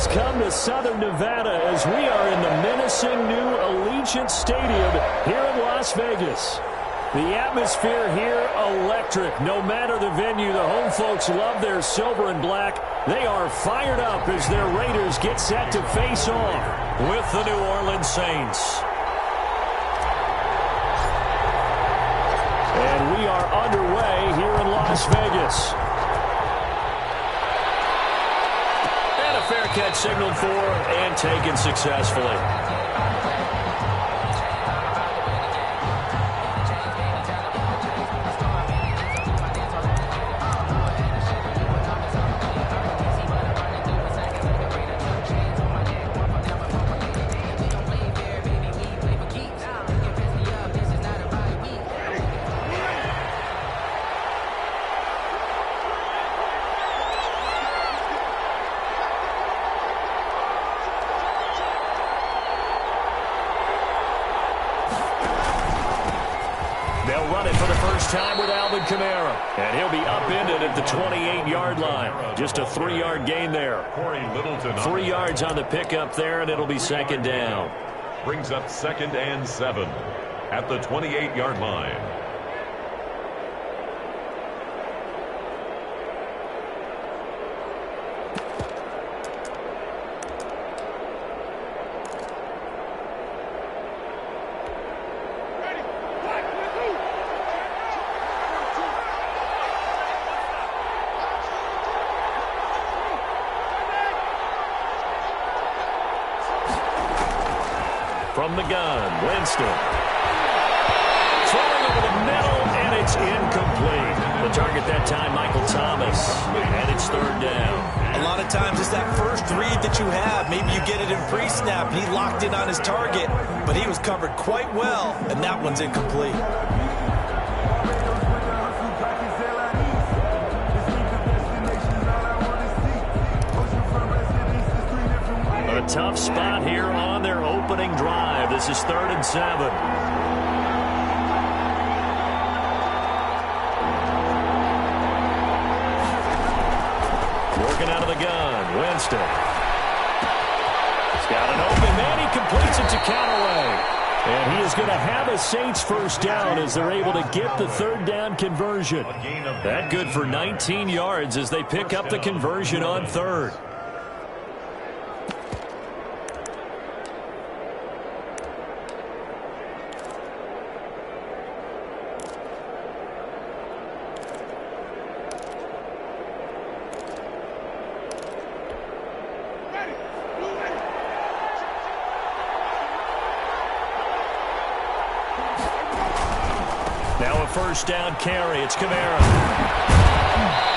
has come to Southern Nevada as we are in the menacing new Allegiant Stadium here in Las Vegas. The atmosphere here, electric. No matter the venue, the home folks love their silver and black. They are fired up as their Raiders get set to face off with the New Orleans Saints. And we are underway here in Las Vegas. And a fair catch signaled for and taken successfully. Time with and he'll be upended at the 28-yard line. Just a 3-yard gain there. 3 yards on the pickup there, and it'll be second down. Brings up 2nd and 7 at the 28-yard line. From the gun, Winston. Throwing over the middle, and it's incomplete. The target that time, Michael Thomas. And it's third down. A lot of times it's that first read that you have. Maybe you get it in pre-snap. He locked in on his target, but he was covered quite well, and that one's incomplete. A tough spot here on their opening drive. This is 3rd and 7. Working out of the gun, Winston. He's got an open man. He completes it to Callaway. And he is going to have a Saints first down as they're able to get the 3rd down conversion. That good for 19 yards as they pick up the conversion on 3rd. First down carry. It's Kamara.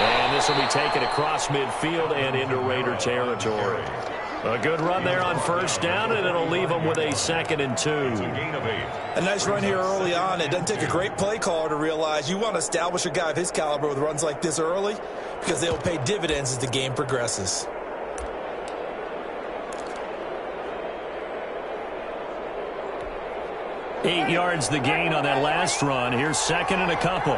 And this will be taken across midfield and into Raider territory. A good run there on first down, and it'll leave them with a 2nd and 2. A nice run here early on. It doesn't take a great play caller to realize you want to establish a guy of his caliber with runs like this early because they'll pay dividends as the game progresses. Eight yards the gain on that last run. Here's 2nd and a couple.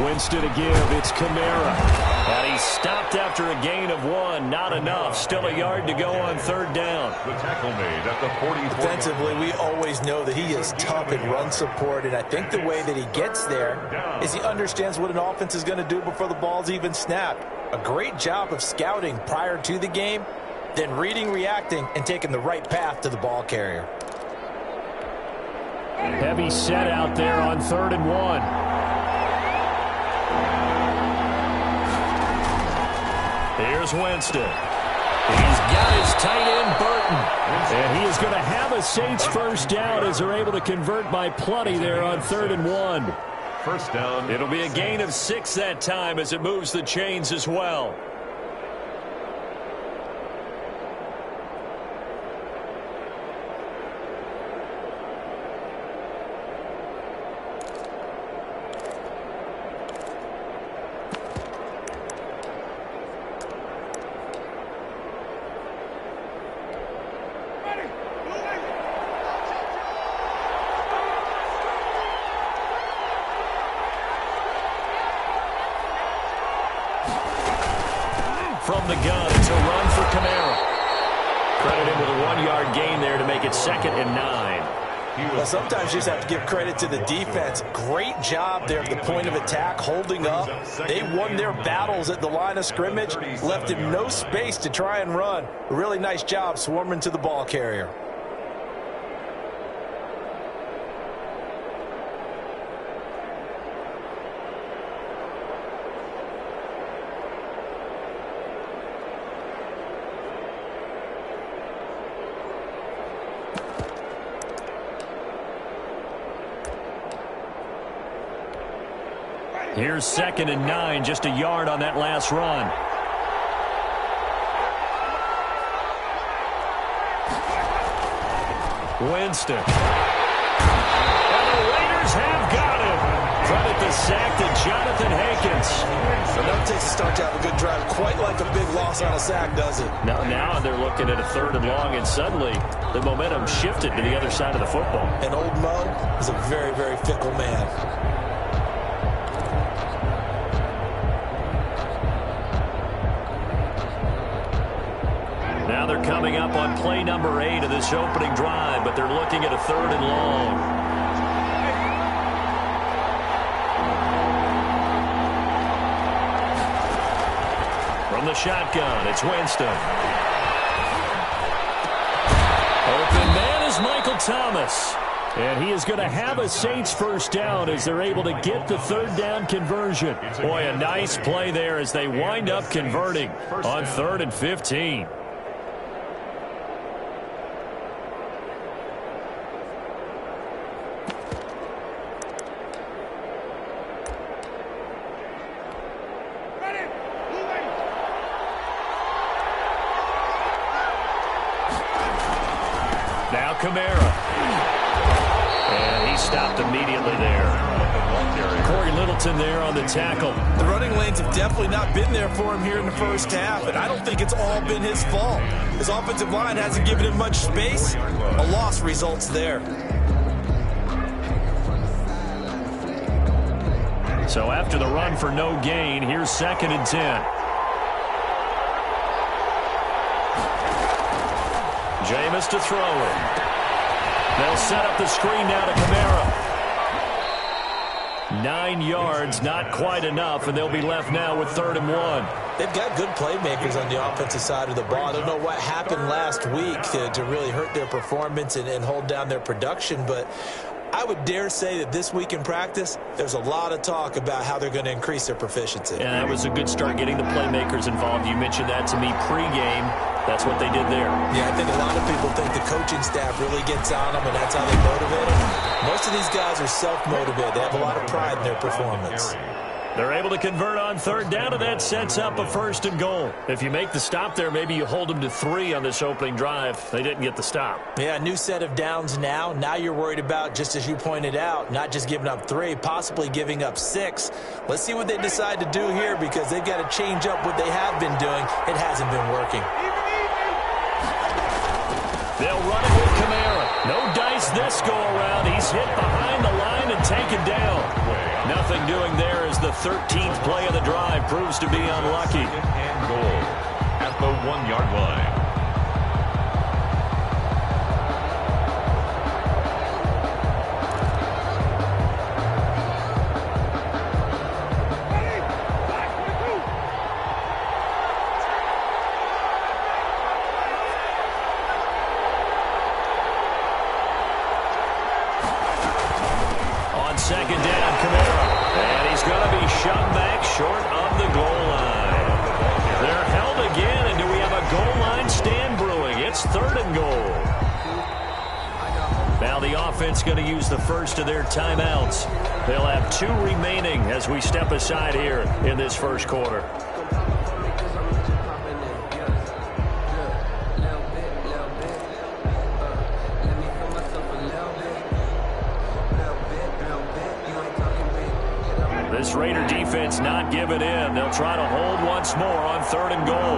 Winston to give. It's Kamara. And he stopped after a gain of 1. Not enough. Still a yard to go on 3rd down. The tackle made at the 44. Defensively, we always know that he is tough in run support, and I think the way that he gets there is he understands what an offense is going to do before the ball's even snapped. A great job of scouting prior to the game, then reading, reacting, and taking the right path to the ball carrier. Heavy set out there on 3rd and 1. Here's Winston. He's got his tight end, Burton. And he is going to have a Saints first down as they're able to convert by plenty there on 3rd and 1. First down. It'll be a gain of 6 that time as it moves the chains as well. from the gun. It's a run for Kamara. Credit him with a 1-yard gain there to make it 2nd and 9. Well, sometimes you just have to give credit to the defense. Great job there at the point of attack, holding up. They won their battles at the line of scrimmage, left him no space to try and run. A really nice job swarming to the ball carrier. Here's 2nd and 9, just a yard on that last run. Winston. And the Raiders have got him. Credit the sack to Jonathan Hankins. Enough takes to start to have a good drive, quite like a big loss on a sack, does it? Now they're looking at a 3rd and long, and suddenly the momentum shifted to the other side of the football. And old Mo is a very, very fickle man. Now they're coming up on play number 8 of this opening drive, but they're looking at a 3rd and long. From the shotgun, it's Winston. Open man is Michael Thomas. And he is going to have a Saints first down as they're able to get the 3rd down conversion. Boy, a nice play there as they wind up converting on 3rd and 15. Now Kamara. And he stopped immediately there. Corey Littleton there on the tackle. The running lanes have definitely not been there for him here in the first half, and I don't think it's all been his fault. His offensive line hasn't given him much space. A loss results there. So after the run for no gain, here's 2nd and 10. Jameis to throw it. They'll set up the screen now to Kamara. 9 yards, not quite enough, and they'll be left now with 3rd and 1. They've got good playmakers on the offensive side of the ball. I don't know what happened last week to really hurt their performance and hold down their production, but I would dare say that this week in practice, there's a lot of talk about how they're going to increase their proficiency. And that was a good start getting the playmakers involved. You mentioned that to me pregame. That's what they did there. Yeah, I think a lot of people think the coaching staff really gets on them, and that's how they motivate them. Most of these guys are self-motivated. They have a lot of pride in their performance. They're able to convert on 3rd down, and that sets up a 1st and goal. If you make the stop there, maybe you hold them to 3 on this opening drive. They didn't get the stop. Yeah, new set of downs now. Now you're worried about, just as you pointed out, not just giving up 3, possibly giving up 6. Let's see what they decide to do here, because they've got to change up what they have been doing. It hasn't been working. They'll run it with Kamara. No dice this go-around. He's hit behind the line and taken down. Nothing doing there as the 13th play of the drive proves to be unlucky. And goal at the 1-yard line. Second down, Kamara. And he's going to be shoved back short of the goal line. They're held again, and do we have a goal line stand brewing? It's 3rd and goal. Now the offense going to use the first of their timeouts. They'll have 2 remaining as we step aside here in this first quarter. This Raider defense not giving in. They'll try to hold once more on 3rd and goal.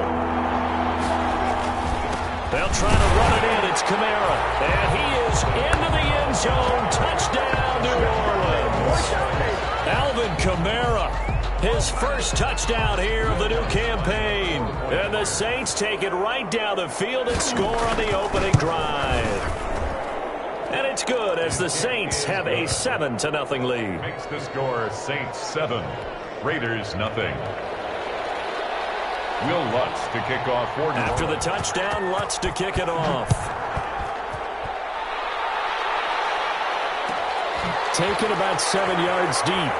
They'll try to run it in. It's Kamara. And he is into the end zone. Touchdown, New Orleans. Alvin Kamara His first touchdown here of the new campaign. And the Saints take it right down the field and score on the opening drive. And it's good as the Saints have a 7-0 lead. Makes the score Saints 7, Raiders 0. Will Lutz to kick off for New After the Orleans. touchdown, Lutz to kick it off. Taken about 7 yards deep.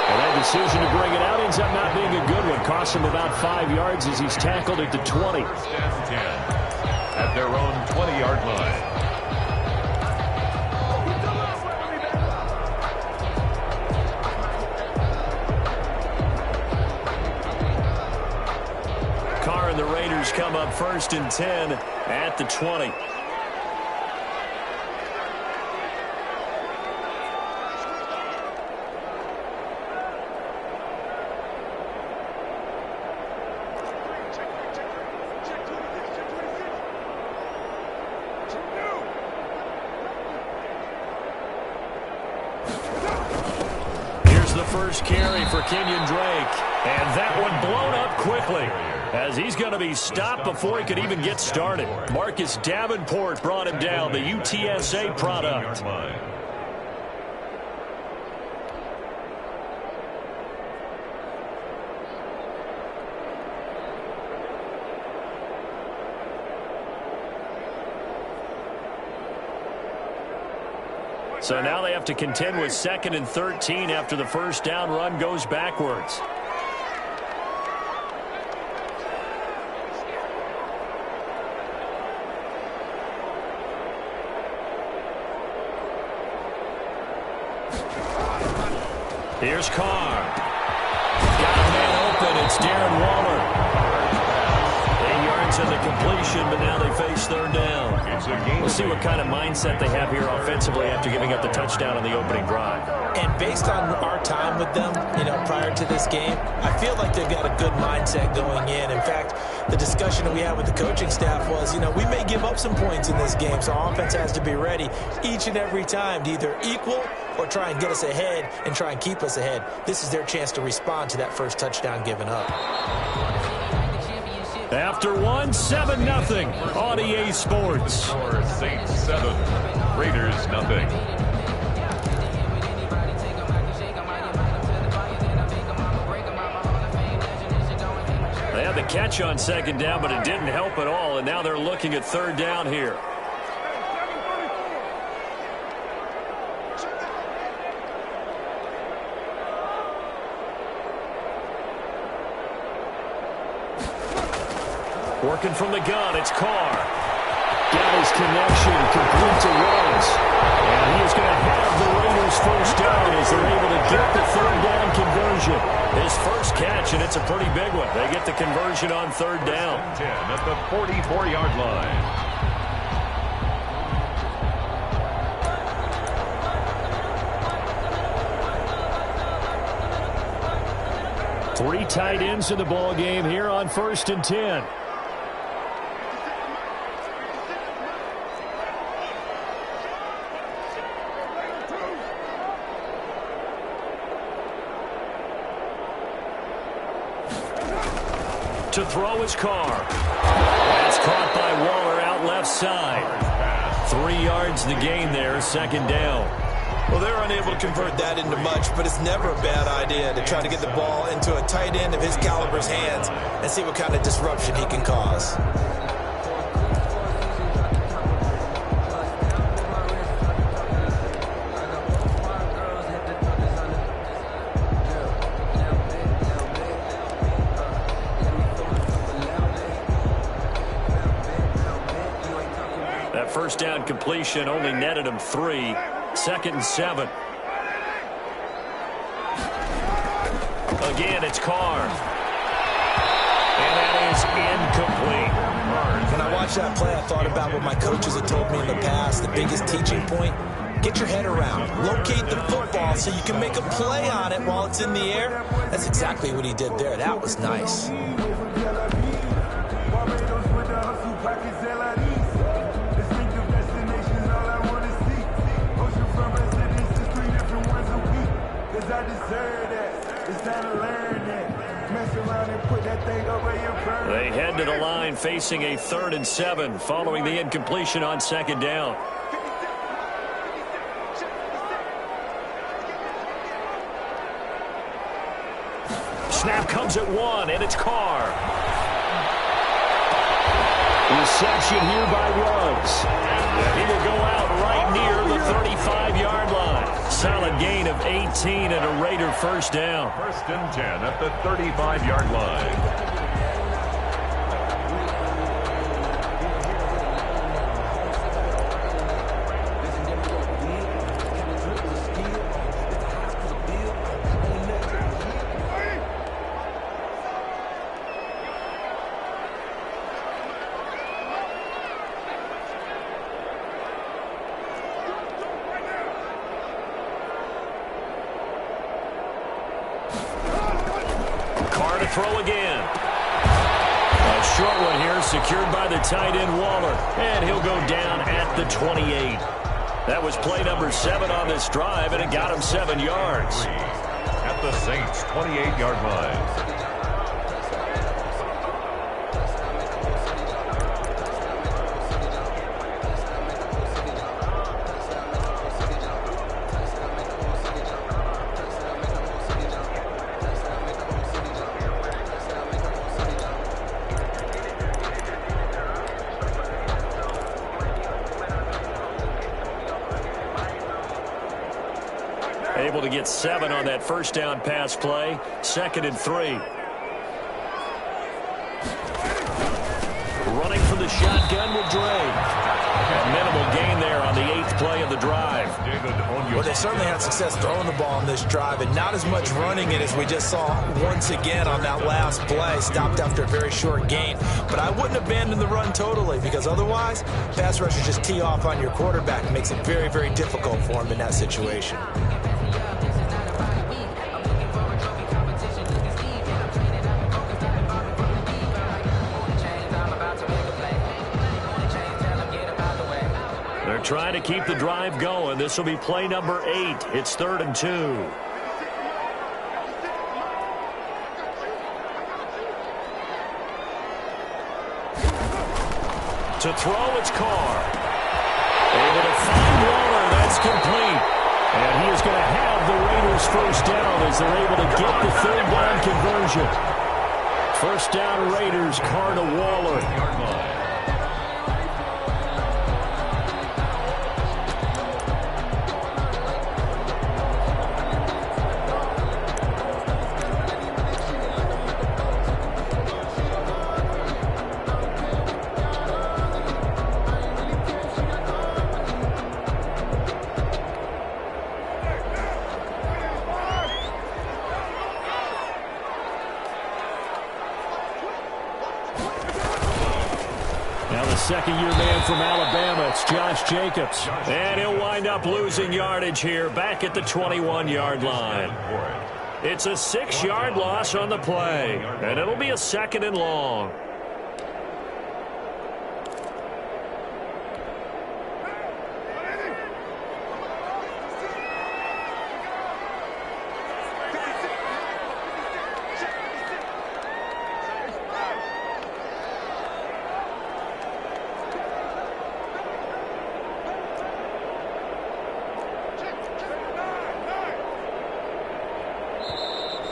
And that decision to bring it out ends up not being a good one. Cost him about 5 yards as he's tackled at the 20. First and 10 at their own 20-yard line. Carr and the Raiders come up 1st and 10 at the 20. First carry for Kenyon Drake. And that one blown up quickly as he's going to be stopped before he could even get started. Marcus Davenport brought him down, the UTSA product. So now they have to contend with 2nd and 13 after the first down run goes backwards. Here's Carr. Got a man open. It's Darren Waller. 8 yards in the completion, but now they face 3rd down. We'll see what kind of mindset they have here offensively after giving up the touchdown on the opening drive. And based on our time with them, prior to this game, I feel like they've got a good mindset going in. In fact, the discussion that we had with the coaching staff was, we may give up some points in this game, so our offense has to be ready each and every time to either equal or try and get us ahead and try and keep us ahead. This is their chance to respond to that first touchdown given up. After 7-0 on EA Sports. Saints 7, Raiders 0. They had the catch on 2nd down, but it didn't help at all, and now they're looking at 3rd down here. Working from the gun, it's Carr. Got his connection, complete to Rhodes. And he is going to have the Raiders first down as they're able to get the 3rd down conversion. His first catch, and it's a pretty big one. They get the conversion on 3rd down. 10 at the 44-yard line. Three tight ends in the ball game here on 1st and 10. To throw his Carr. That's caught by Waller out left side. 3 yards the gain there, 2nd down. Well, they're unable to convert that into much, but it's never a bad idea to try to get the ball into a tight end of his caliber's hands and see what kind of disruption he can cause. That first down completion only netted him 3. 2nd and 7. Again, it's Carr. And that is incomplete. When I watched that play, I thought about what my coaches had told me in the past. The biggest teaching point, get your head around. Locate the football so you can make a play on it while it's in the air. That's exactly what he did there. That was nice. I deserve that. It's time to learn that. Mess around and put that thing over your burn. They head to the line facing a 3rd and 7 following the incompletion on 2nd down. Snap comes at 1, and it's Carr. Reception here by Ruggs. He will go out right near the 35-yard line. Solid gain of 18 and a Raider first down. 1st and 10 at the 35-yard line. Throw again. A short one here, secured by the tight end Waller. And he'll go down at the 28. That was play number 7 on this drive, and it got him 7 yards. At the Saints' 28-yard line. Able to get 7 on that first down pass play. 2nd and 3. Running from the shotgun with Dre. A minimal gain there on the 8th play of the drive. Well, they certainly had success throwing the ball on this drive, and not as much running it as we just saw once again on that last play. Stopped after a very short gain. But I wouldn't abandon the run totally, because otherwise, pass rushers just tee off on your quarterback. It makes it very, very difficult for him in that situation. Trying to keep the drive going. This will be play number 8. It's 3rd and 2. To throw, it's Carr. Able to find Waller. That's complete. And he is going to have the Raiders first down as they're able to get the 3rd down conversion. First down Raiders, Carr to Waller. Second-year man from Alabama, it's Josh Jacobs. And he'll wind up losing yardage here back at the 21-yard line. It's a 6-yard loss on the play, and it'll be a 2nd and long.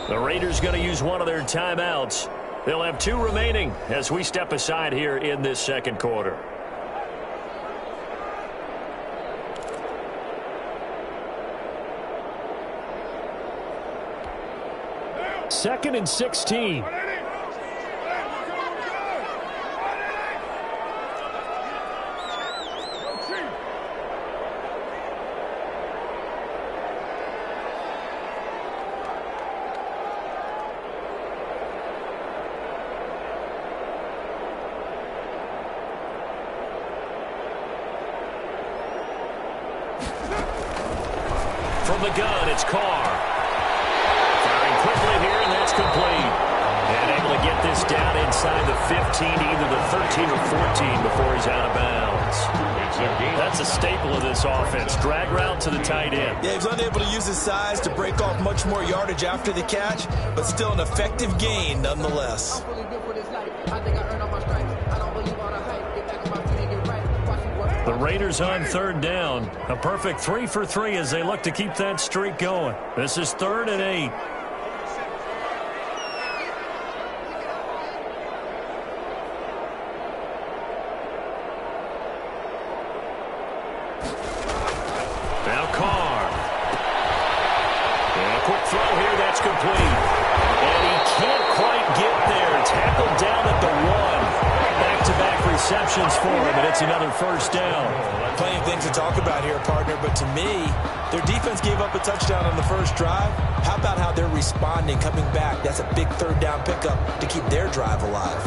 The Raiders going to use one of their timeouts. They'll have 2 remaining as we step aside here in this second quarter. Second and 16. From the gun, it's Carr. Firing quickly here, and that's complete. And able to get this down inside the 15, either the 13 or 14 before he's out of bounds. That's a staple of this offense. Drag route to the tight end. Yeah, he's unable to use his size to break off much more yardage after the catch, but still an effective gain nonetheless. The Raiders on third down. A perfect 3 for 3 as they look to keep that streak going. This is 3rd and 8. Now Carr. And a quick throw here, that's complete. And he can't quite get there. Tackled down at the 1. Back-to-back receptions for him, and it's another first down. Plenty of things to talk about here, partner, but to me, their defense gave up a touchdown on the first drive. How about how they're responding, coming back? That's a big third down pickup to keep their drive alive.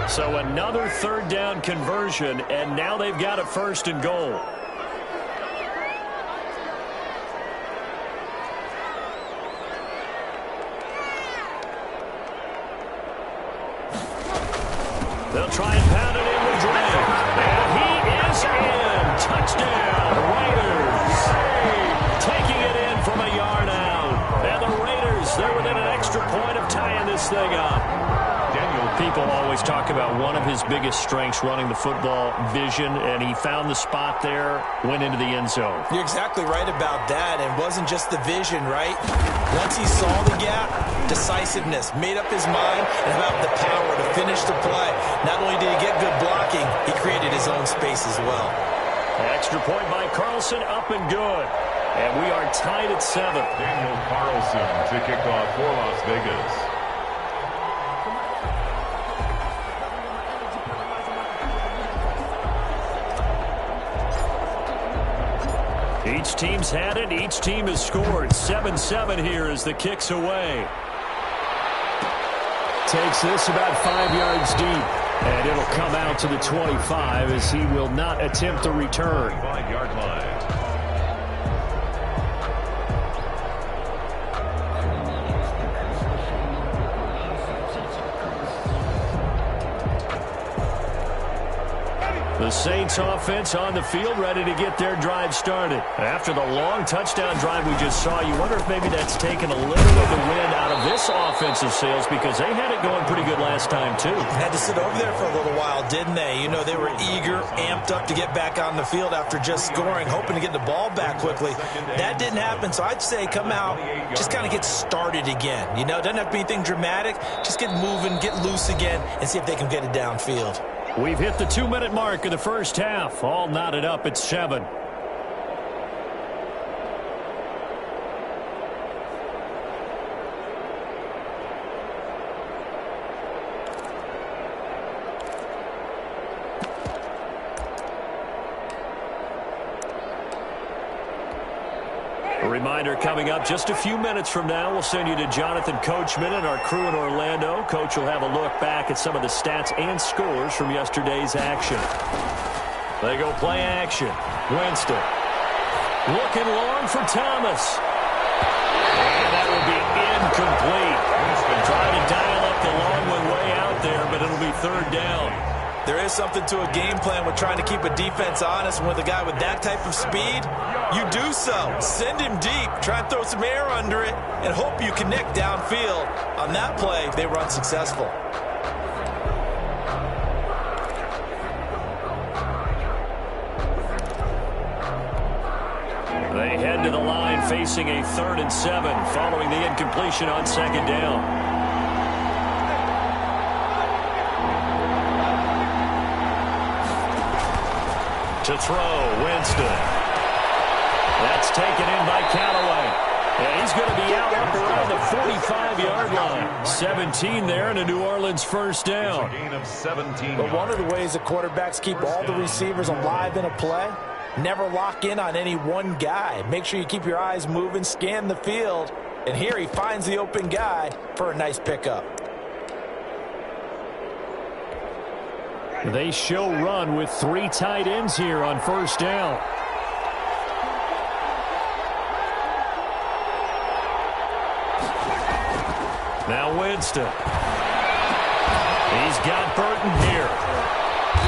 So another third down conversion, and now they've got a 1st and goal. They'll try and pound it in with Drake. And he is in. Touchdown, Raiders. Taking it in from a yard out. And the Raiders, they're within an extra point of tying this thing up. People always talk about one of his biggest strengths, running the football, vision, and he found the spot there, went into the end zone. You're exactly right about that, and wasn't just the vision, right? Once he saw the gap, decisiveness, made up his mind, and about the power to finish the play. Not only did he get good blocking, he created his own space as well. Extra point by Carlson, up and good. And we are tied at 7. Daniel Carlson to kick off for Las Vegas. Each team's had it. Each team has scored. 7-7 here as the kick's away. Takes this about 5 yards deep. And it'll come out to the 25 as he will not attempt a return. 5-yard line. The Saints offense on the field, ready to get their drive started. After the long touchdown drive we just saw, you wonder if maybe that's taken a little of the wind out of this offensive sails, because they had it going pretty good last time too. Had to sit over there for a little while, didn't they? You know, they were eager, amped up to get back on the field after just scoring, hoping to get the ball back quickly. That didn't happen, so I'd say come out, just kind of get started again. You know, it doesn't have to be anything dramatic. Just get moving, get loose again, and see if they can get it downfield. We've hit the 2-minute mark of the first half. All knotted up at 7. A reminder coming up just a few minutes from now, we'll send you to Jonathan Coachman and our crew in Orlando. Coach will have a look back at some of the stats and scores from yesterday's action. They go play action. Winston looking long for Thomas. And that will be incomplete. Trying to dial up the long one way out there, but it'll be 3rd down. There is something to a game plan with trying to keep a defense honest. And with a guy with that type of speed, you do so. Send him deep. Try and throw some air under it and hope you connect downfield. On that play, they were unsuccessful. They head to the line facing a 3rd and 7 following the incompletion on 2nd down. To throw, Winston. That's taken in by Callaway. And he's going to be out up around the 45-yard line. 17 there and a New Orleans 1st down. It's a gain of 17. But one of the ways the quarterbacks keep all the receivers alive in a play, never lock in on any one guy. Make sure you keep your eyes moving, scan the field. And here he finds the open guy for a nice pickup. They show run with 3 tight ends here on 1st down. Winston. He's got Burton here.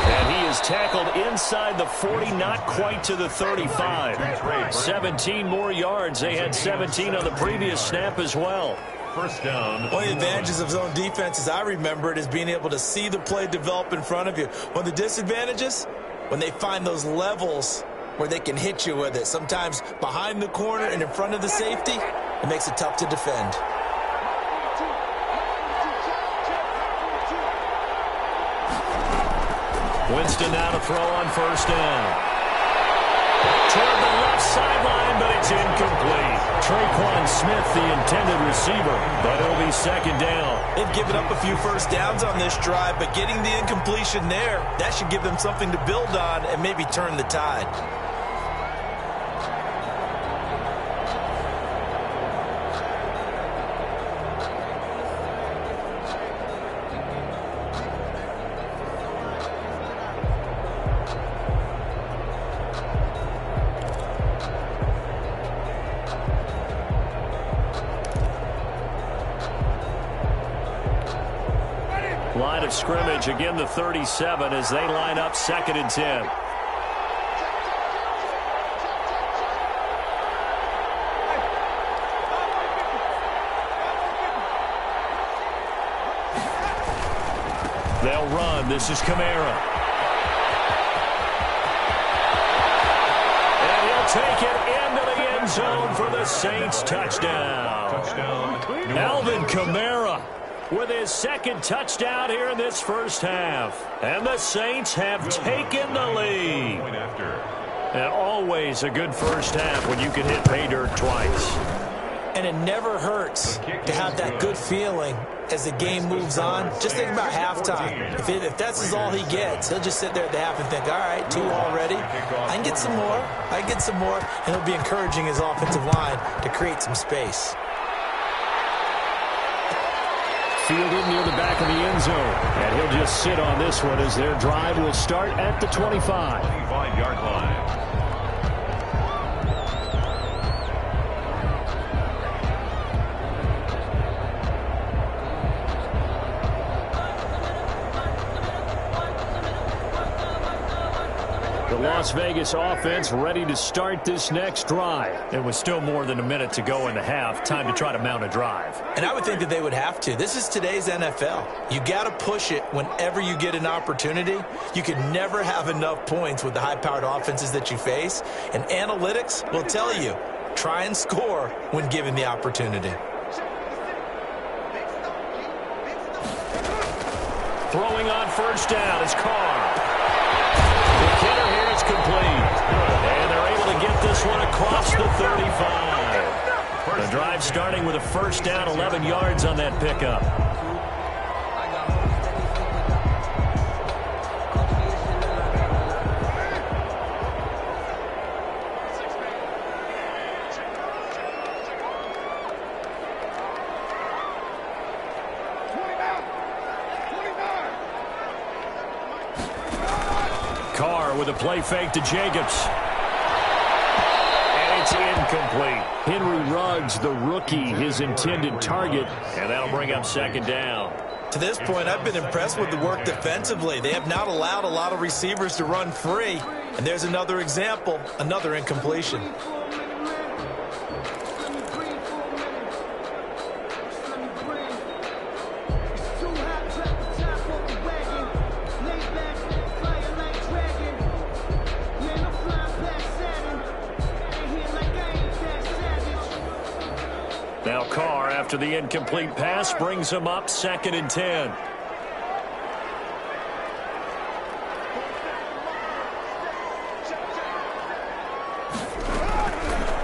And he is tackled inside the 40, not quite to the 35. 17 more yards. They had 17 on the previous snap as well. First down. One of the advantages of zone defense, as I remember it, is being able to see the play develop in front of you. One of the disadvantages, when they find those levels where they can hit you with it, sometimes behind the corner and in front of the safety, it makes it tough to defend. Winston now to throw on first down. Toward the left sideline, but it's incomplete. Traquan Smith, the intended receiver, but it'll be second down. They've given up a few first downs on this drive, but getting the incompletion there, that should give them something to build on and maybe turn the tide. Line of scrimmage, again the 37 as they line up 2nd and 10. They'll run. This is Kamara. And he'll take it into the end zone for the Saints touchdown. Alvin Kamara with his 2nd touchdown here in this first half. And the Saints have taken the lead. And always a good first half when you can hit pay dirt twice. And it never hurts to have that good feeling as the game moves on. Just think about halftime. If that's all he gets, he'll just sit there at the half and think, all right, 2 already. I can get some more. I can get some more. And he'll be encouraging his offensive line to create some space. Fielded near the back of the end zone. And he'll just sit on this one as their drive will start at the 25. 25-yard line. The Las Vegas offense ready to start this next drive. There was still more than a minute to go in the half. Time to try to mount a drive. And I would think that they would have to. This is today's NFL. You got to push it whenever you get an opportunity. You can never have enough points with the high-powered offenses that you face. And analytics will tell you, try and score when given the opportunity. Throwing on first down is Carr. The hitter here is complete. And they're able to get this one across the 35. The drive starting with a first down, 11 yards on that pickup. Carr with a play fake to Jacobs. And it's incomplete. Henry Ruggs, the rookie, his intended target, and that'll bring up second down. To this point, I've been impressed with the work defensively. They have not allowed a lot of receivers to run free. And there's another example, another incompletion. Now Carr, after the incomplete pass, brings him up 2nd and 10.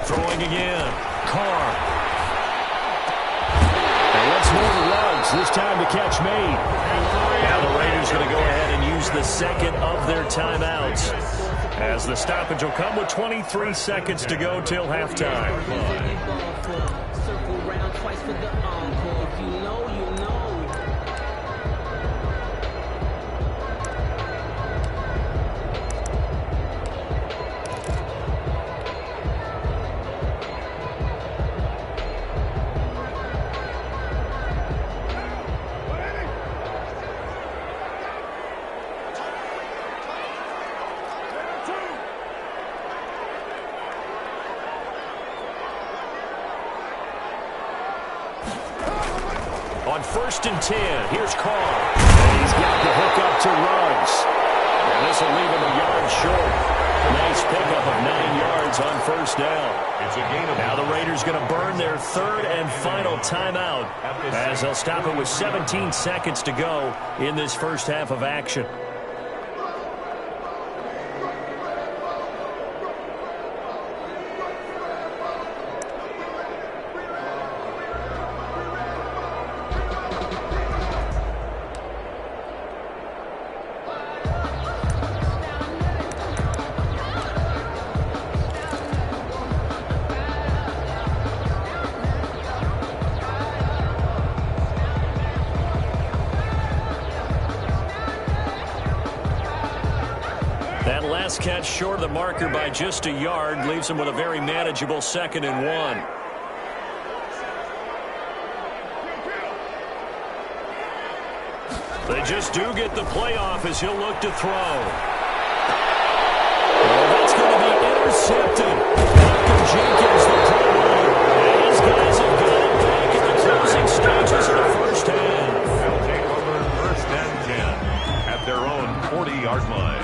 Throwing again. Carr. And let's move to Ruggs. This time to catch made. Now the Raiders going to go ahead and use the second of their timeouts, as the stoppage will come with 23 seconds to go till halftime. Twice for the encore. If you know, you know. 1st and 10. Here's Carr. And he's got the hook up to Ruggs. And this will leave him a yard short. Nice pickup of 9 yards on 1st down. It's a gain of now the Raiders going to burn their 3rd and final timeout as they'll stop it with 17 seconds to go in this first half of action. That last catch short of the marker by just a yard leaves him with a very manageable 2nd and 1. They just do get the playoff as he'll look to throw. Well, that's going to be intercepted. Malcolm Jenkins, the play boy. And these guys have got it back in the closing stages of the first half. They'll take over 1st and 10 at their own 40-yard line.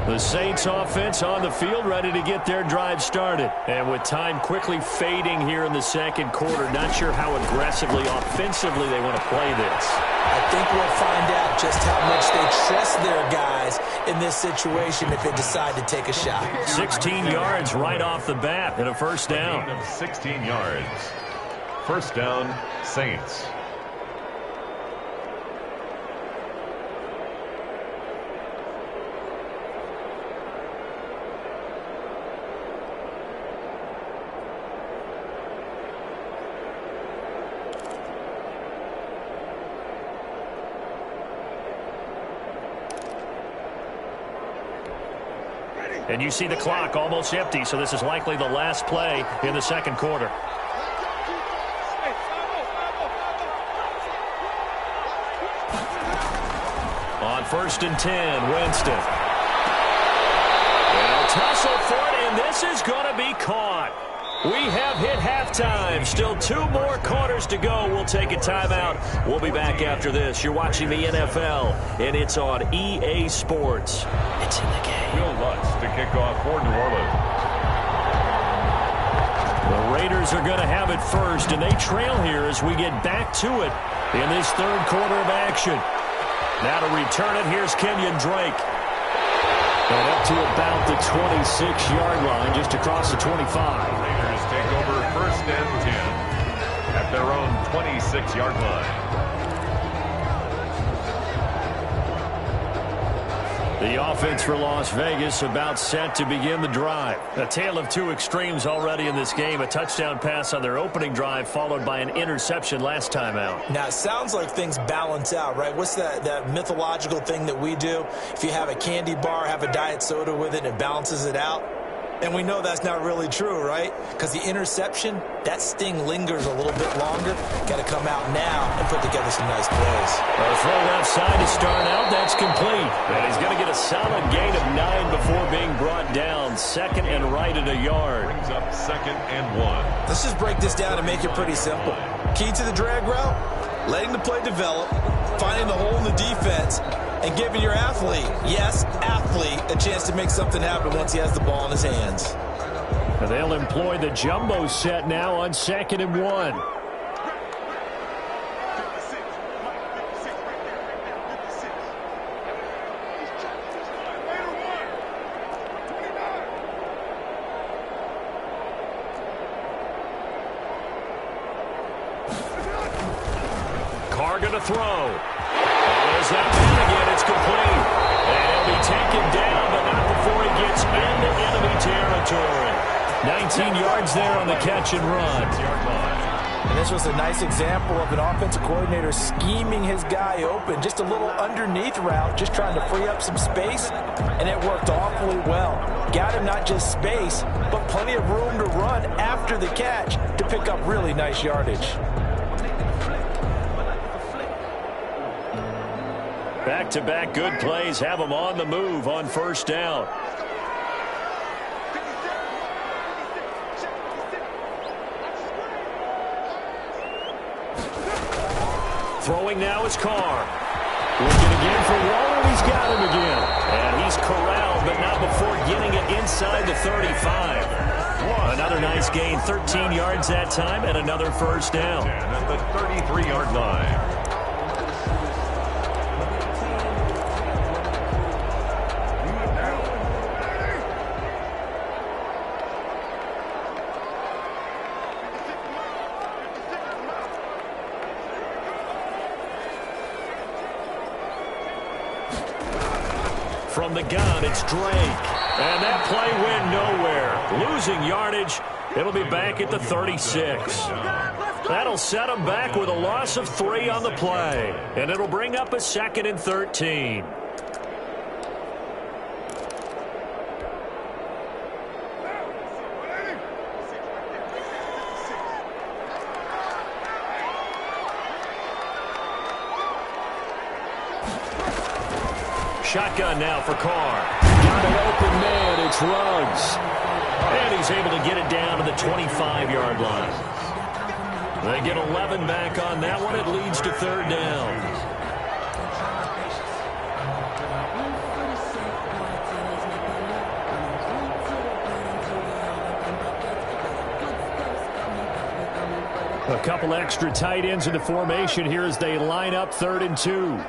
The Saints offense on the field, ready to get their drive started. And with time quickly fading here in the 2nd quarter, not sure how aggressively, offensively they want to play this. I think we'll find out just how much they trust their guys in this situation if they decide to take a shot. 16 yards right off the bat and a 1st down. Gain of 16 yards. 1st down, Saints. And you see the clock almost empty, so this is likely the last play in the 2nd quarter. On 1st and 10, Winston. They'll tussle for it, and this is going to be caught. We have hit halftime. Still 2 more quarters to go. We'll take a timeout. We'll be back after this. You're watching the NFL, and it's on EA Sports. It's in the game. Will Lutz to kick off for New Orleans. The Raiders are going to have it first, and they trail here as we get back to it in this 3rd quarter of action. Now to return it, here's Kenyon Drake. And up to about the 26-yard line, just across the 25. Raiders take over 1st and 10 at their own 26-yard line. The offense for Las Vegas about set to begin the drive. A tale of 2 extremes already in this game. A touchdown pass on their opening drive followed by an interception last time out. Now, it sounds like things balance out, right? What's that mythological thing that we do? If you have a candy bar, have a diet soda with it, it balances it out. And we know that's not really true, right? Because the interception, that sting lingers a little bit longer. Got to come out now and put together some nice plays. A throw left side to start out. That's complete. And he's going to get a solid gain of 9 before being brought down. 2nd and right at a yard. Brings up 2nd and 1. Let's just break this down and make it pretty simple. Key to the drag route, letting the play develop, finding the hole in the defense, and giving your athlete, yes, athlete, a chance to make something happen once he has the ball in his hands. And they'll employ the jumbo set now on 2nd and 1. Carr going to throw. There's that man again. It's complete. And he'll be taken down, but not before he gets into enemy territory. 19 yards there on the catch and run. And this was a nice example of an offensive coordinator scheming his guy open. Just a little underneath route, just trying to free up some space, and it worked awfully well. Got him not just space, but plenty of room to run after the catch to pick up really nice yardage. Back-to-back good plays have them on the move on first down. Throwing now is Carr. Looking again for Waller. He's got him again. And he's corralled, but not before getting it inside the 35. Another nice gain, 13 yards that time, and another first down. And at the 33-yard line. From the gun, it's Drake. And that play went nowhere. Losing yardage. It'll be back at the 36. That'll set them back with a loss of 3 on the play. And it'll bring up a 2nd and 13. Shotgun now for Carr. Got an open man. It's Ruggs. And he's able to get it down to the 25-yard line. They get 11 back on that one. It leads to 3rd down. A couple extra tight ends in the formation here as they line up 3rd and 2.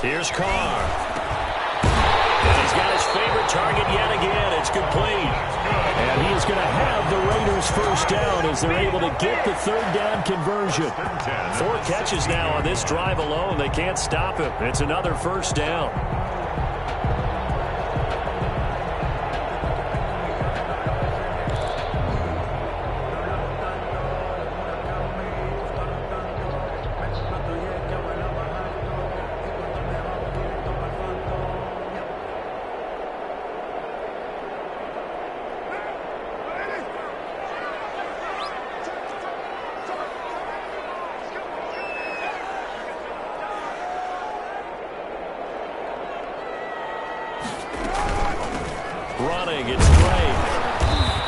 Here's Carr. And he's got his favorite target yet again. It's complete. And he is going to have the Raiders first down as they're able to get the 3rd down conversion. 4 catches now on this drive alone. They can't stop him. It's another first down. Running, it's Drake.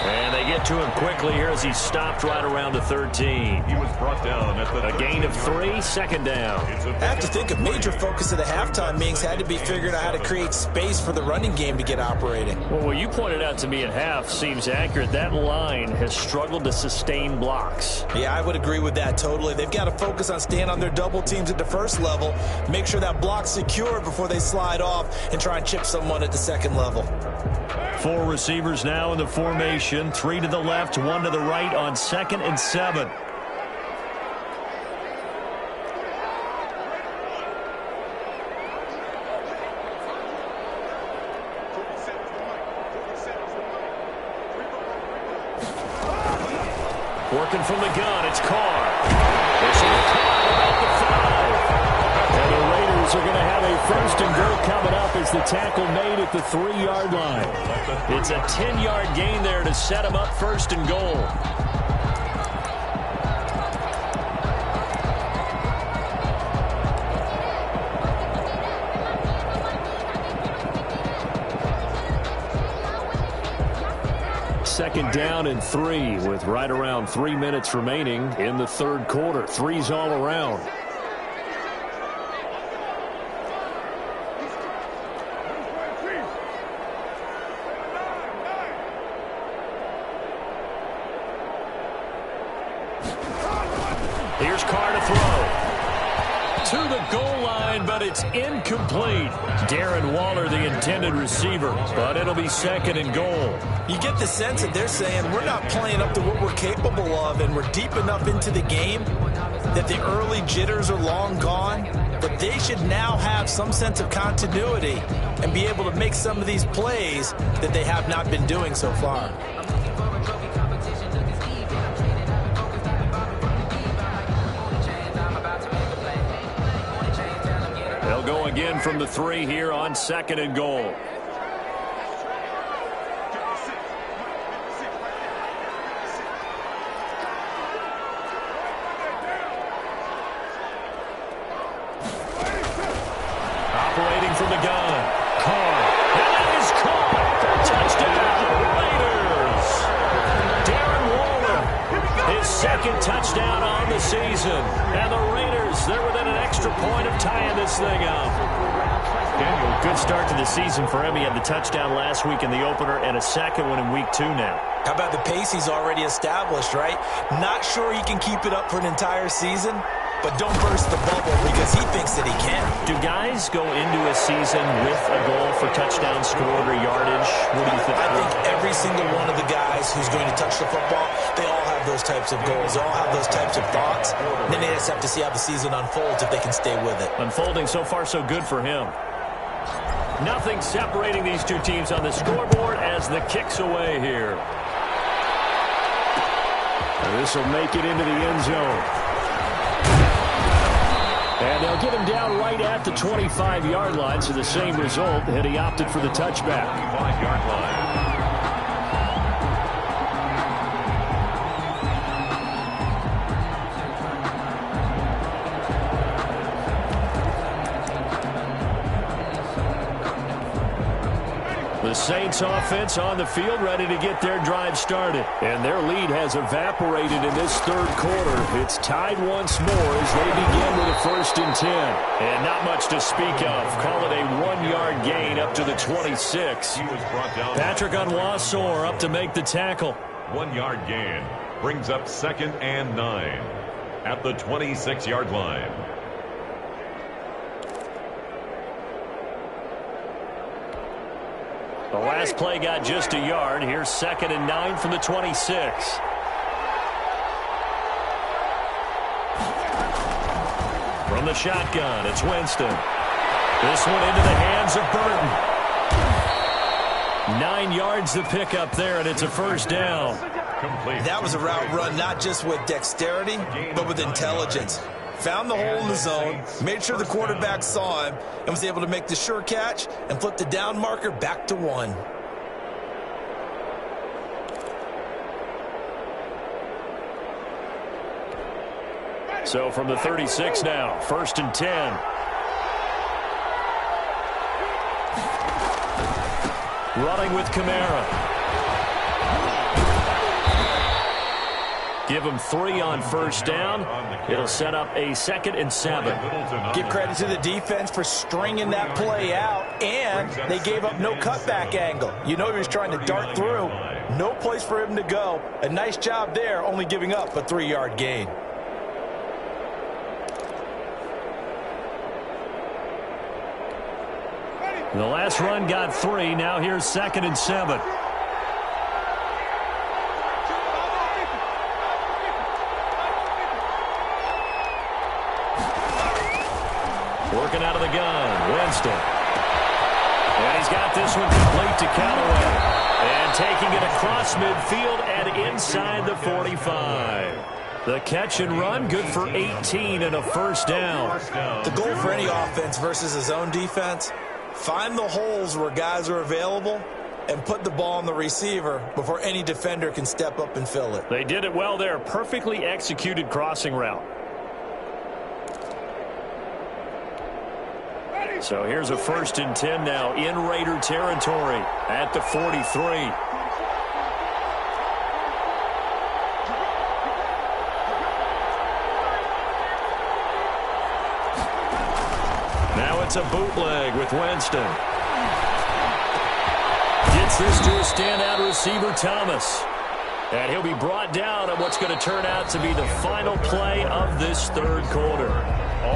And they get to him quickly here as he's stopped right around the 13. He was brought down at the A gain of 3, 2nd down. I have to think a major focus of the halftime meetings had to be figuring out how to create space for the running game to get operating. Well, what you pointed out to me at half seems accurate. That line has struggled to sustain blocks. Yeah, I would agree with that totally. They've got to focus on staying on their double teams at the first level, make sure that block's secured before they slide off and try and chip someone at the second level. 4 receivers now in the formation. 3 to the left, 1 to the right on 2nd and 7. Working from the gun, it's Carr. Pushing the Carr about the 5. And the Raiders are going to have a 1st and goal coming up as the tackle made at the 3-yard line. It's a 10-yard gain there to set them up 1st and goal. Second down and 3 with right around 3 minutes remaining in the 3rd quarter. 3's all around. Here's Carr to throw. To the goal line, but it's incomplete. Darren Waller, the intended receiver, but it'll be 2nd and goal. You get the sense that they're saying we're not playing up to what we're capable of, and we're deep enough into the game that the early jitters are long gone, but they should now have some sense of continuity and be able to make some of these plays that they have not been doing so far. They'll go again from the 3 here on 2nd and goal. Operating from the gun. Carr. That is caught. Touchdown, Raiders. Darren Waller, his 2nd touchdown on the season. And the Raiders, they're within an extra point of tying this thing up. Daniel, good start to the season for him. He had the touchdown last week in the opener and a 2nd one in week 2 now. How about the pace he's already established, right? Not sure he can keep it up for an entire season, but don't burst the bubble because he thinks that he can. Do guys go into a season with a goal for touchdown scored or yardage? What do you think? I think every single one of the guys who's going to touch the football, they all have those types of goals. They all have those types of thoughts. And then they just have to see how the season unfolds if they can stay with it. Unfolding so far so good for him. Nothing separating these two teams on the scoreboard as the kick's away here. This will make it into the end zone. And they'll get him down right at the 25-yard line, so the same result, and he opted for the touchback. 5-yard line. The Saints offense on the field, ready to get their drive started. And their lead has evaporated in this 3rd quarter. It's tied once more as they begin with a 1st and 10. And not much to speak of. Call it a 1-yard gain up to the 26. Patrick Onwuasor up to make the tackle. 1-yard gain brings up 2nd and 9 at the 26-yard line. The last play got just a yard. Here's 2nd and 9 from the 26. From the shotgun, it's Winston. This one into the hands of Burton. 9 yards to pick up there, and it's a 1st down. Complete. That was a route run not just with dexterity, but with intelligence. Found the hole in the zone, made sure the quarterback saw him, and was able to make the sure catch and flip the down marker back to 1. So from the 36 now, 1st and 10. Running with Kamara. Give him 3 on 1st down. It'll set up a 2nd and 7. Give credit to the defense for stringing that play out, and they gave up no cutback angle. You know he was trying to dart through. No place for him to go. A nice job there, only giving up a 3-yard gain. The last run got 3. Now here's 2nd and 7. Working out of the gun, Winston. And he's got this one complete to Callaway. And taking it across midfield and inside the 45. The catch and run, good for 18 and a 1st down. The goal for any offense versus his own defense, find the holes where guys are available and put the ball on the receiver before any defender can step up and fill it. They did it well there. Perfectly executed crossing route. So here's a 1st and 10 now in Raider territory at the 43. Now it's a bootleg with Winston. Gets this to a standout receiver, Thomas. And he'll be brought down at what's going to turn out to be the final play of this 3rd quarter.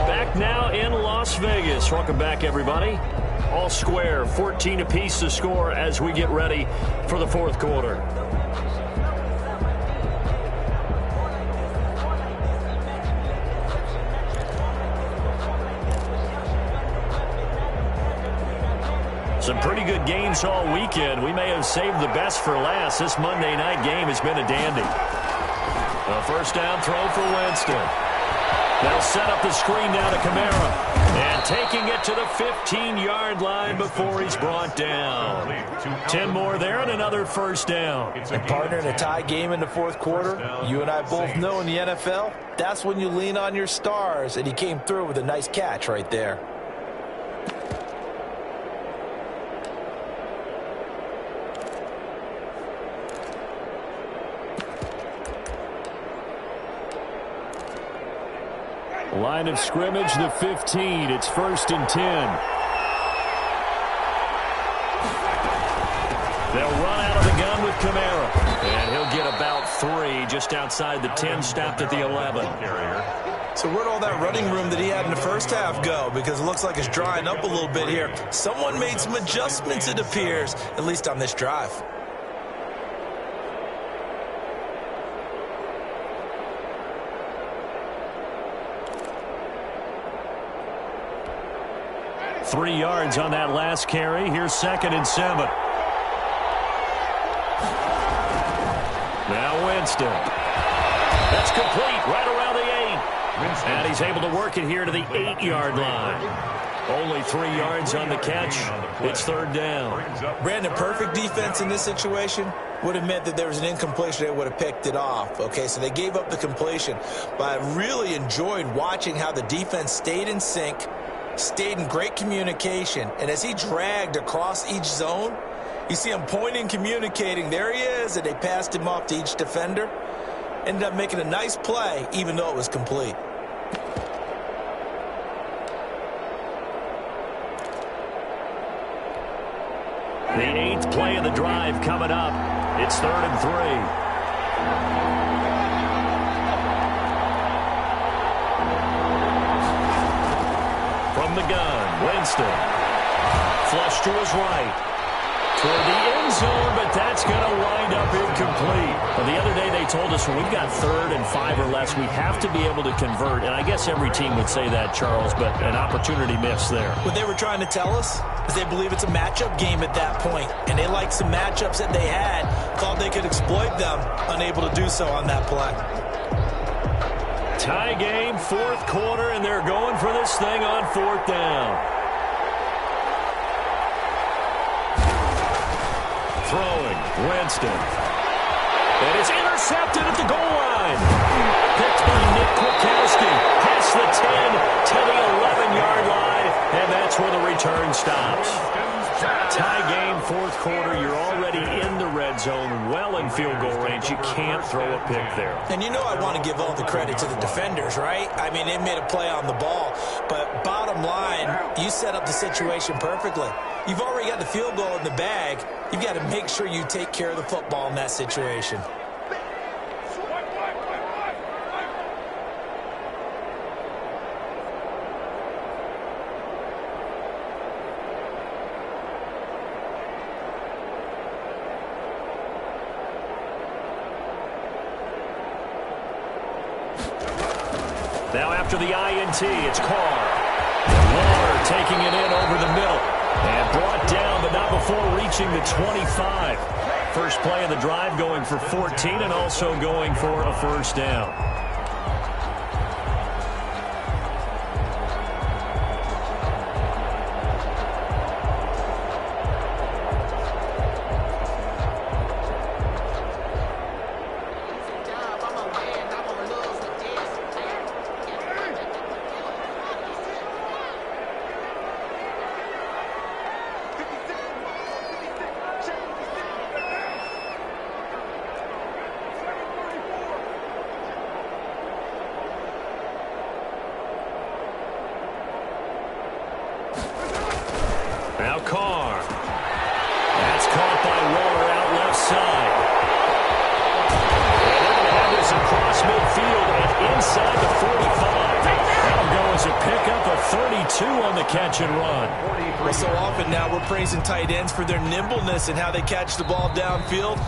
Back now in Las Vegas. Welcome back, everybody. All square, 14 apiece to score as we get ready for the 4th quarter. Some pretty good games all weekend. We may have saved the best for last. This Monday night game has been a dandy. A 1st down throw for Winston. They'll set up the screen down to Kamara. And taking it to the 15-yard line before he's brought down. 10 more there and another first down. And partner, in a tie game in the fourth quarter, you and I both know in the NFL, that's when you lean on your stars, and he came through with a nice catch right there. Line of scrimmage, the 15. It's 1st and 10. They'll run out of the gun with Kamara. And he'll get about 3 just outside the 10, stopped at the 11. So where'd all that running room that he had in the first half go? Because it looks like it's drying up a little bit here. Someone made some adjustments, it appears, at least on this drive. Three yards on that last carry. Here's 2nd and 7. Now Winston. That's complete right around the 8. And he's able to work it here to the 8-yard line. Only 3 yards on the catch. It's 3rd down. Brandon, perfect defense in this situation would have meant that there was an incompletion. They would have picked it off. Okay, so they gave up the completion. But I really enjoyed watching how the defense stayed in sync, stayed in great communication, and as he dragged across each zone, you see him pointing, communicating. There he is, and they passed him off to each defender. Ended up making a nice play, even though it was complete. The 8th play of the drive coming up. It's 3rd and 3. From the gun, Winston. Flush to his right. Toward the end zone, but that's going to wind up incomplete. Well, the other day they told us when we've got 3rd and 5 or less, we have to be able to convert. And I guess every team would say that, Charles, but an opportunity missed there. What they were trying to tell us is they believe it's a matchup game at that point. And they liked some matchups that they had, thought they could exploit them, unable to do so on that play. Tie game, 4th quarter, and they're going for this thing on 4th down. Throwing, Winston. And it's intercepted at the goal line. Picked by Nick Kwiatkowski. Past the 10 to the 11-yard line, and that's where the return stops. Tie game, 4th quarter. You're already in the red zone, well in field goal range. You can't throw a pick there. And you know I want to give all the credit to the defenders, right? I mean, they made a play on the ball. But bottom line, you set up the situation perfectly. You've already got the field goal in the bag. You've got to make sure you take care of the football in that situation. Now after the INT, it's Carr. Waller taking it in over the middle. And brought down, but not before reaching the 25. First play of the drive going for 14 and also going for a first down. Now Carr. That's caught by Waller out left side. And they're going to have this across midfield and inside the 45. That'll go as a pickup of 32 on the catch and run. Well, so often now we're praising tight ends for their nimbleness and how they catch the ball downfield.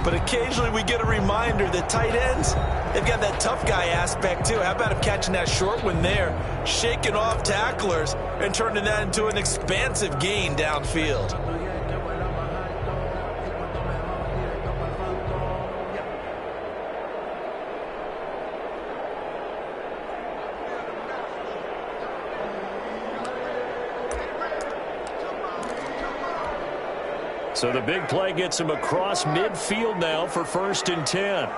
But occasionally we get a reminder that tight ends, they've got that tough guy aspect too. How about him catching that short one there, shaking off tacklers, and turning that into an expansive gain downfield. So the big play gets him across midfield now for 1st and 10.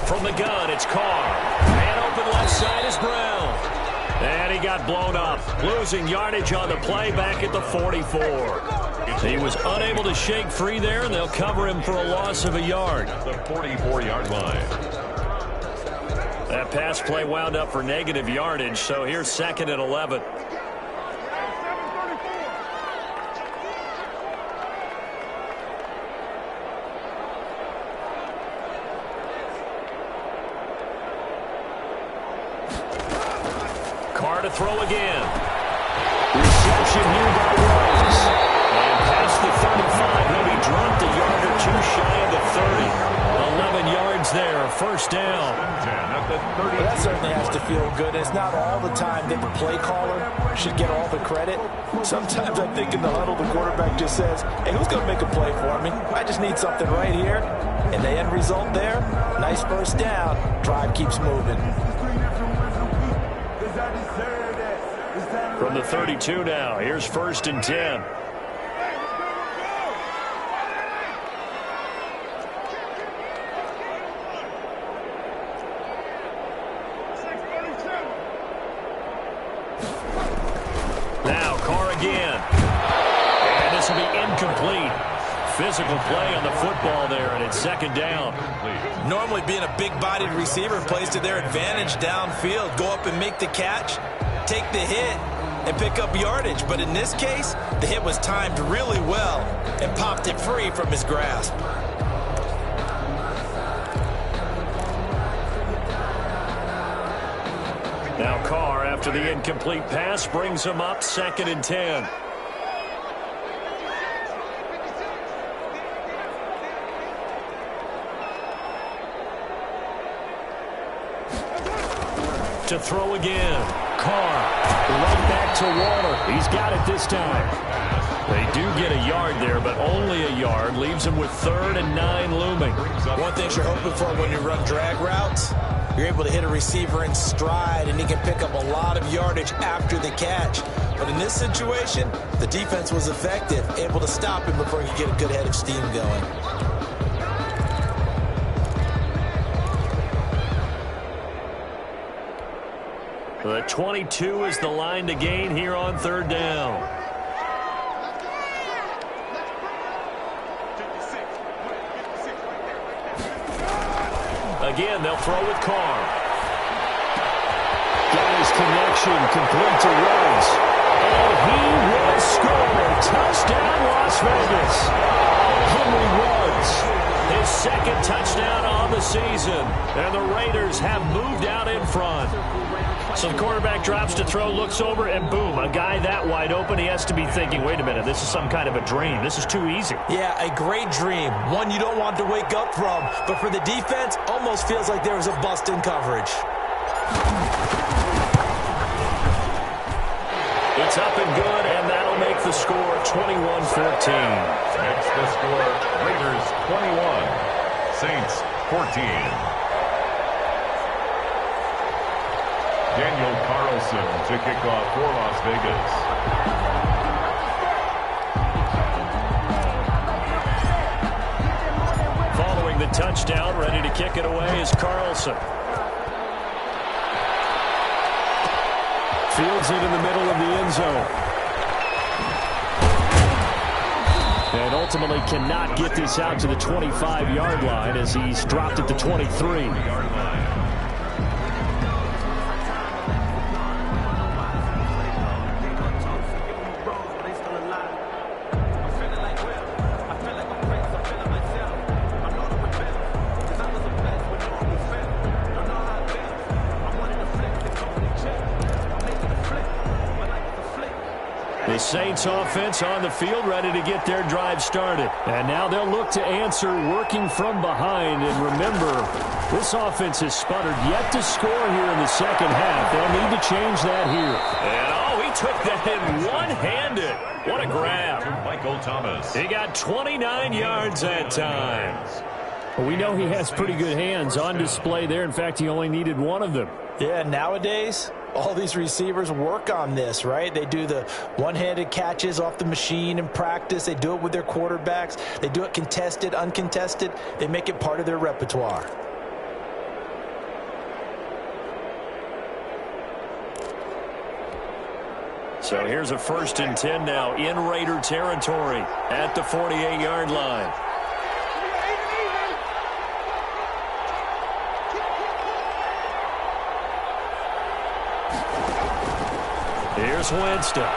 From the gun, it's Carr. And open left side is Brown. And he got blown up, losing yardage on the play back at the 44. He was unable to shake free there, and they'll cover him for a loss of a yard. At the 44-yard line. That pass play wound up for negative yardage, so here's 2nd and 11. Carr to throw again. Reception here by Rose. And past the 35, he'll be dropped a yard or two shy of the 30. 11 yards there, 1st down. Well, that certainly has to feel good. It's not all the time that the play caller should get all the credit. Sometimes I think in the huddle, the quarterback just says, hey, who's going to make a play for me? I just need something right here. And the end result there, nice 1st down. Drive keeps moving. From the 32 now, here's 1st and 10. Now Carr again. And this will be incomplete. Physical play on the football there, and it's 2nd down. Normally being a big-bodied receiver plays to their advantage downfield. Go up and make the catch, take the hit, and pick up yardage. But in this case, the hit was timed really well and popped it free from his grasp. Now Carr, after the incomplete pass, brings him up 2nd and 10. To throw again. Carr, right back to Waller. He's got it this time. They do get a yard there, but only a yard. Leaves him with 3rd and 9 looming. One thing you're hoping for when you run drag routes, you're able to hit a receiver in stride, and he can pick up a lot of yardage after the catch. But in this situation, the defense was effective, able to stop him before he could get a good head of steam going. The 22 is the line to gain here on 3rd down. Again, they'll throw with Carr. Got his connection complete to Rhodes. And he will score. Touchdown, Las Vegas. Henry Rhodes, his 2nd touchdown on the season. And the Raiders have moved out in front. So the quarterback drops to throw, looks over, and boom, a guy that wide open, he has to be thinking, wait a minute, this is some kind of a dream. This is too easy. Yeah, a great dream. One you don't want to wake up from. But for the defense, almost feels like there was a bust in coverage. It's up and good, and that'll make the score 21-14. Next, the score, Raiders 21, Saints 14. Daniel Carlson to kick off for Las Vegas. Following the touchdown, ready to kick it away is Carlson. Fields it in the middle of the end zone. And ultimately cannot get this out to the 25-yard line as he's dropped at the 23-yard line. The Saints offense on the field ready to get their drive started. And now they'll look to answer working from behind. And remember, this offense has sputtered yet to score here in the 2nd half. They'll need to change that here. And he took that in one-handed. What a grab. Michael Thomas. He got 29 yards that time. Well, we know he has pretty good hands on display there. In fact, he only needed one of them. Yeah, nowadays, all these receivers work on this, right? They do the one-handed catches off the machine in practice. They do it with their quarterbacks. They do it contested, uncontested. They make it part of their repertoire. So here's a 1st and 10 now in Raider territory at the 48-yard line. Here's Winston. And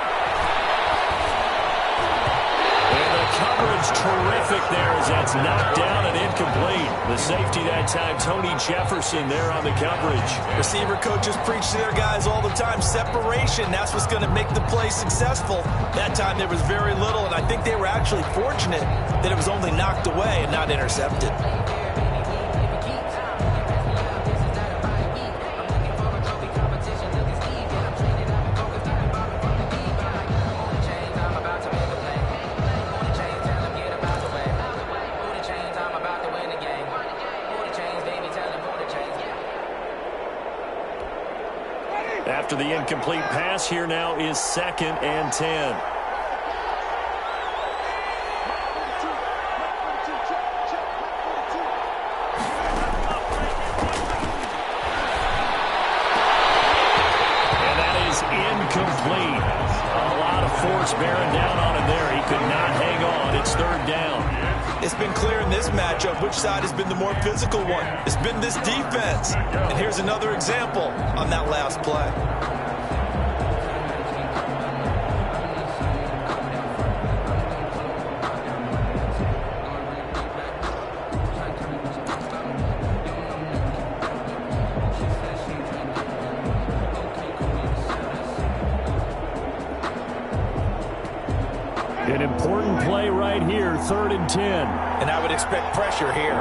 the coverage terrific there as that's knocked down and incomplete. The safety that time, Tony Jefferson there on the coverage. Receiver coaches preach to their guys all the time. Separation, that's what's going to make the play successful. That time there was very little, and I think they were actually fortunate that it was only knocked away and not intercepted. After the incomplete pass, here now is 2nd and 10. And that is incomplete. A lot of force bearing down on him there. He could not hang on. It's 3rd down. It's been clear in this matchup which side has been the more physical one. It's been this defense. And here's another example on that last play. An important play right here, 3rd and 10. And I would expect pressure here.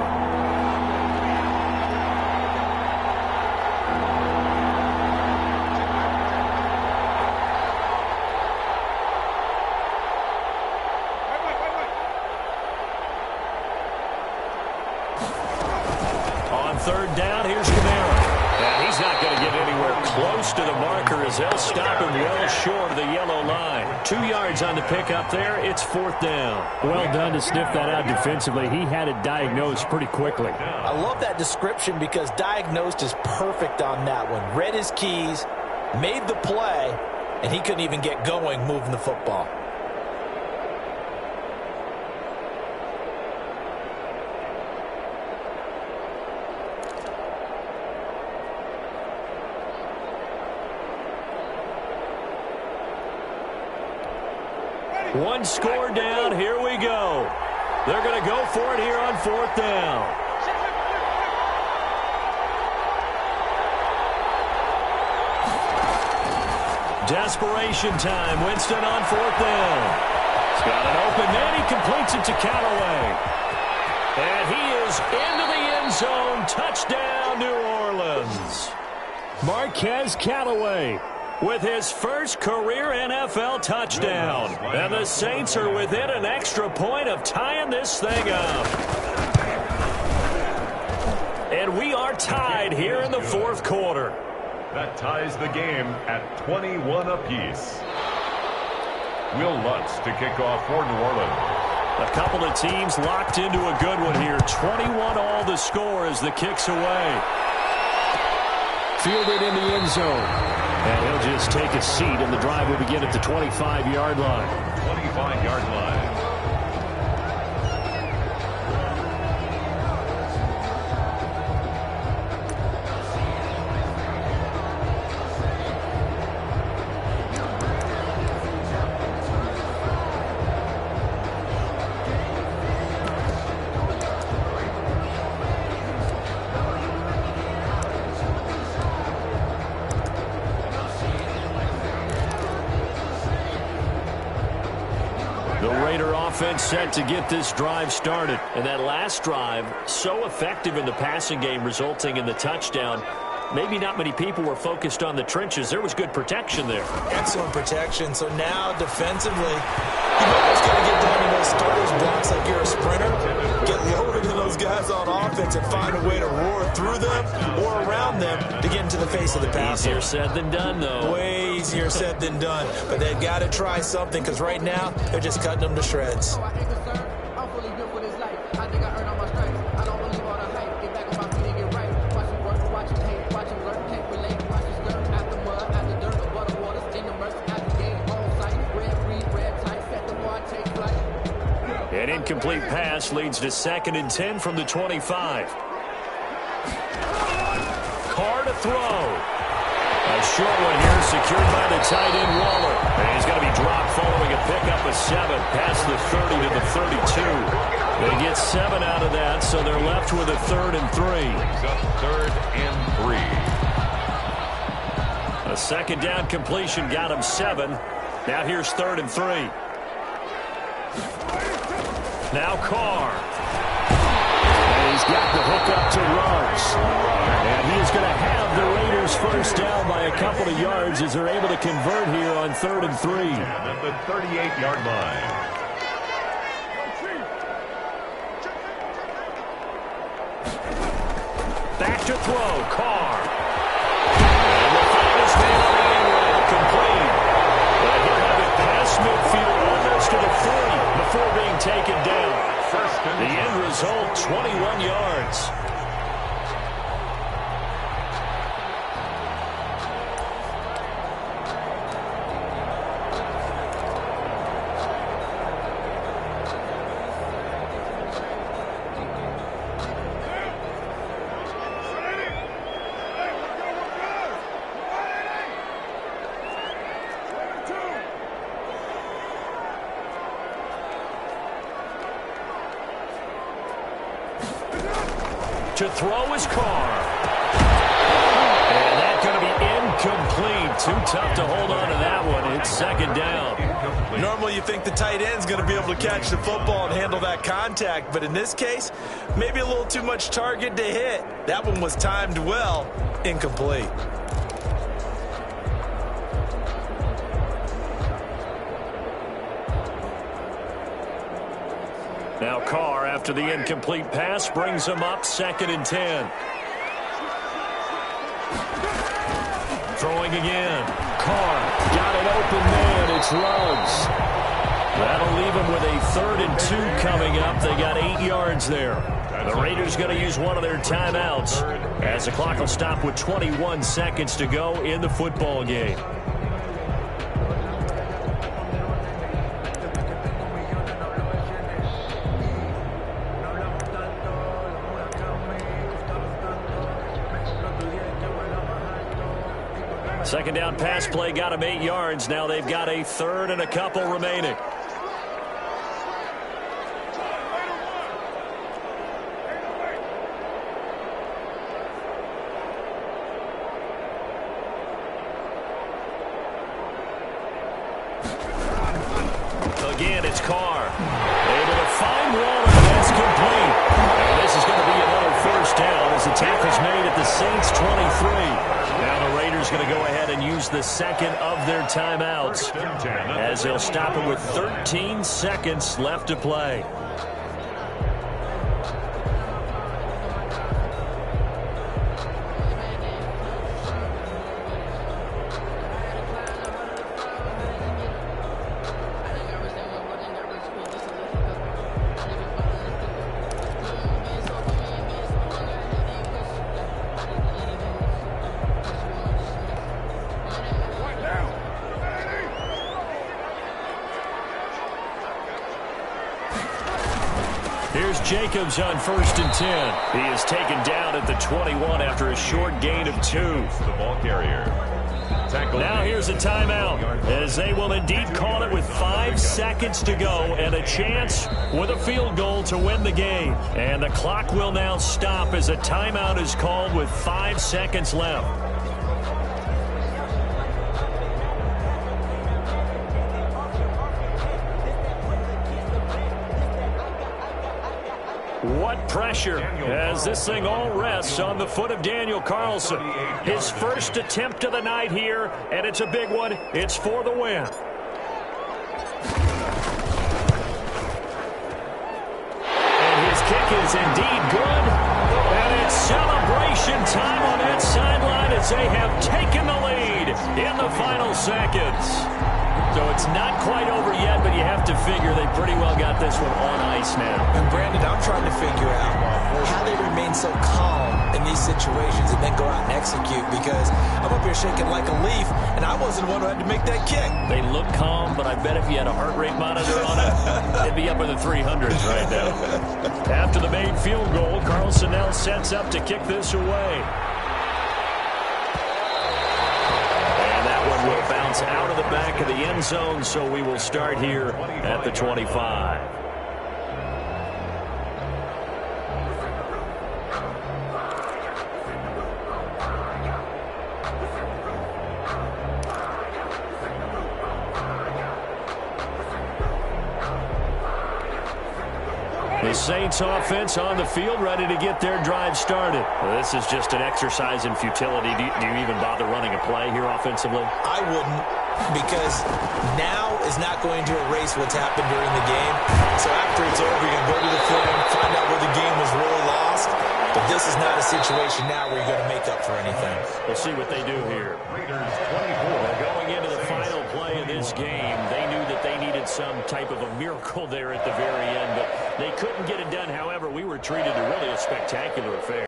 On 3rd down, here's Camara. And he's not going to get anywhere close to the marker as they'll stop him well short of the yellow line. 2 yards on the pickup there. It's 4th down. Well done to sniff that out defensively. He had it diagnosed pretty quickly. I love that description because diagnosed is perfect on that one. Read his keys, made the play, and he couldn't even get going moving the football. One score down. Here we go. They're going to go for it here on 4th down. Desperation time. Winston on 4th down. He's got an open man. He completes it to Callaway. And he is into the end zone. Touchdown, New Orleans. Marquez Callaway with his first career NFL touchdown. And the Saints are within an extra point of tying this thing up. And we are tied here in the 4th quarter. That ties the game at 21 apiece. Will Lutz to kick off for New Orleans. A couple of teams locked into a good one here. 21 all the score as the kick's away. Fielded in the end zone. And he'll just take a seat, and the drive will begin at the 25-yard line. 25-yard line. Offense set to get this drive started. And that last drive, so effective in the passing game, resulting in the touchdown. Maybe not many people were focused on the trenches. There was good protection there. Excellent protection. So now defensively, you've almost got to get down to those starters blocks like you're a sprinter. Get lower than those guys on offense. offense and find a way to roar through them or around them to get into the face of the passer. Easier said than done, though. Way easier said than done. But they've got to try something because right now they're just cutting them to shreds. An incomplete pass leads to 2nd and 10 from the 25. Carr to throw. A short one here secured by the tight end Waller. And he's going to be dropped following a pickup of 7 past the 30 to the 32. They get 7 out of that, so they're left with a 3rd and 3. Brings up 3rd and 3. A 2nd down completion got him 7. Now here's 3rd and 3. Now Carr. And he's got the hook up to Ruggs. And he is going to have the Raiders first down by a couple of yards as they're able to convert here on 3rd and 3. At the 38-yard line. Back to throw. Carr. And the famous man on the end route complete. But he'll have it past midfield almost to the 40 before being taken down. The end result, 21 yards. To throw is Carr. And that's going to be incomplete. Too tough to hold on to that one. It's 2nd down. Normally you think the tight end's going to be able to catch the football and handle that contact, but in this case, maybe a little too much target to hit. That one was timed well. Incomplete. Now Carr, after the incomplete pass, brings him up 2nd and 10. Throwing again. Carr got an open man. It's Ruggs. That'll leave him with a 3rd and 2 coming up. They got 8 yards there. The Raiders going to use one of their timeouts as the clock will stop with 21 seconds to go in the football game. Second down pass play got him 8 yards. Now they've got a 3rd and a couple remaining. Again, it's Carr. Able to find Waller. That's complete. And this is going to be another first down as the tackle's made at the Saints 23. Now the Raiders going to go ahead and use the 2nd of their timeouts as they'll stop it with 13 seconds left to play. Here's Jacobs on 1st and 10. He is taken down at the 21 after a short gain of 2. The ball carrier. Now here's a timeout as they will indeed call it with 5 seconds to go and a chance with a field goal to win the game. And the clock will now stop as a timeout is called with 5 seconds left. What pressure as this thing all rests on the foot of Daniel Carlson. His first attempt of the night here, and it's a big one. It's for the win. And his kick is indeed good. It's celebration time on that sideline as they have taken the lead in the final seconds. So it's not quite over yet, but you have to figure they pretty well got this one on ice now. And Brandon, I'm trying to figure out how they remain so calm in these situations and then go out and execute, because I'm up here shaking like a leaf, and I wasn't the one who had to make that kick. They look calm, but I bet if you had a heart rate monitor on it, it'd be up in the 300s right now. After the main field goal, Carlson now sets up to kick this away. Will bounce out of the back of the end zone, so we will start here at the 25. The Saints offense on the field, ready to get their drive started. Well, this is just an exercise in futility. Do you even bother running a play here offensively? I wouldn't, because now is not going to erase what's happened during the game. So after it's over, you're going to go to the film, find out where the game was really lost. But this is not a situation now where you're going to make up for anything. We'll see what they do here. Going into the final play of this game, they knew that they needed some type of a miracle there at the very end, but they couldn't get it done. However, we were treated to really a spectacular affair.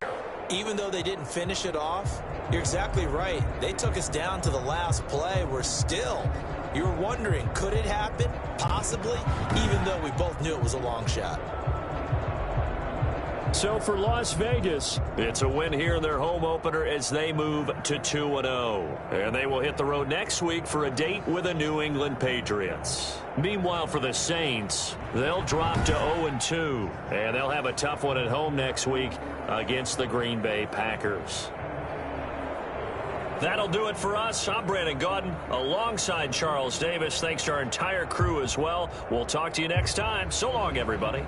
Even though they didn't finish it off, you're exactly right. They took us down to the last play. We're still, you were wondering, could it happen? Possibly, even though we both knew it was a long shot. So for Las Vegas, it's a win here in their home opener as they move to 2-0. And they will hit the road next week for a date with the New England Patriots. Meanwhile, for the Saints, they'll drop to 0-2. And they'll have a tough one at home next week against the Green Bay Packers. That'll do it for us. I'm Brandon Gaudin alongside Charles Davis. Thanks to our entire crew as well. We'll talk to you next time. So long, everybody.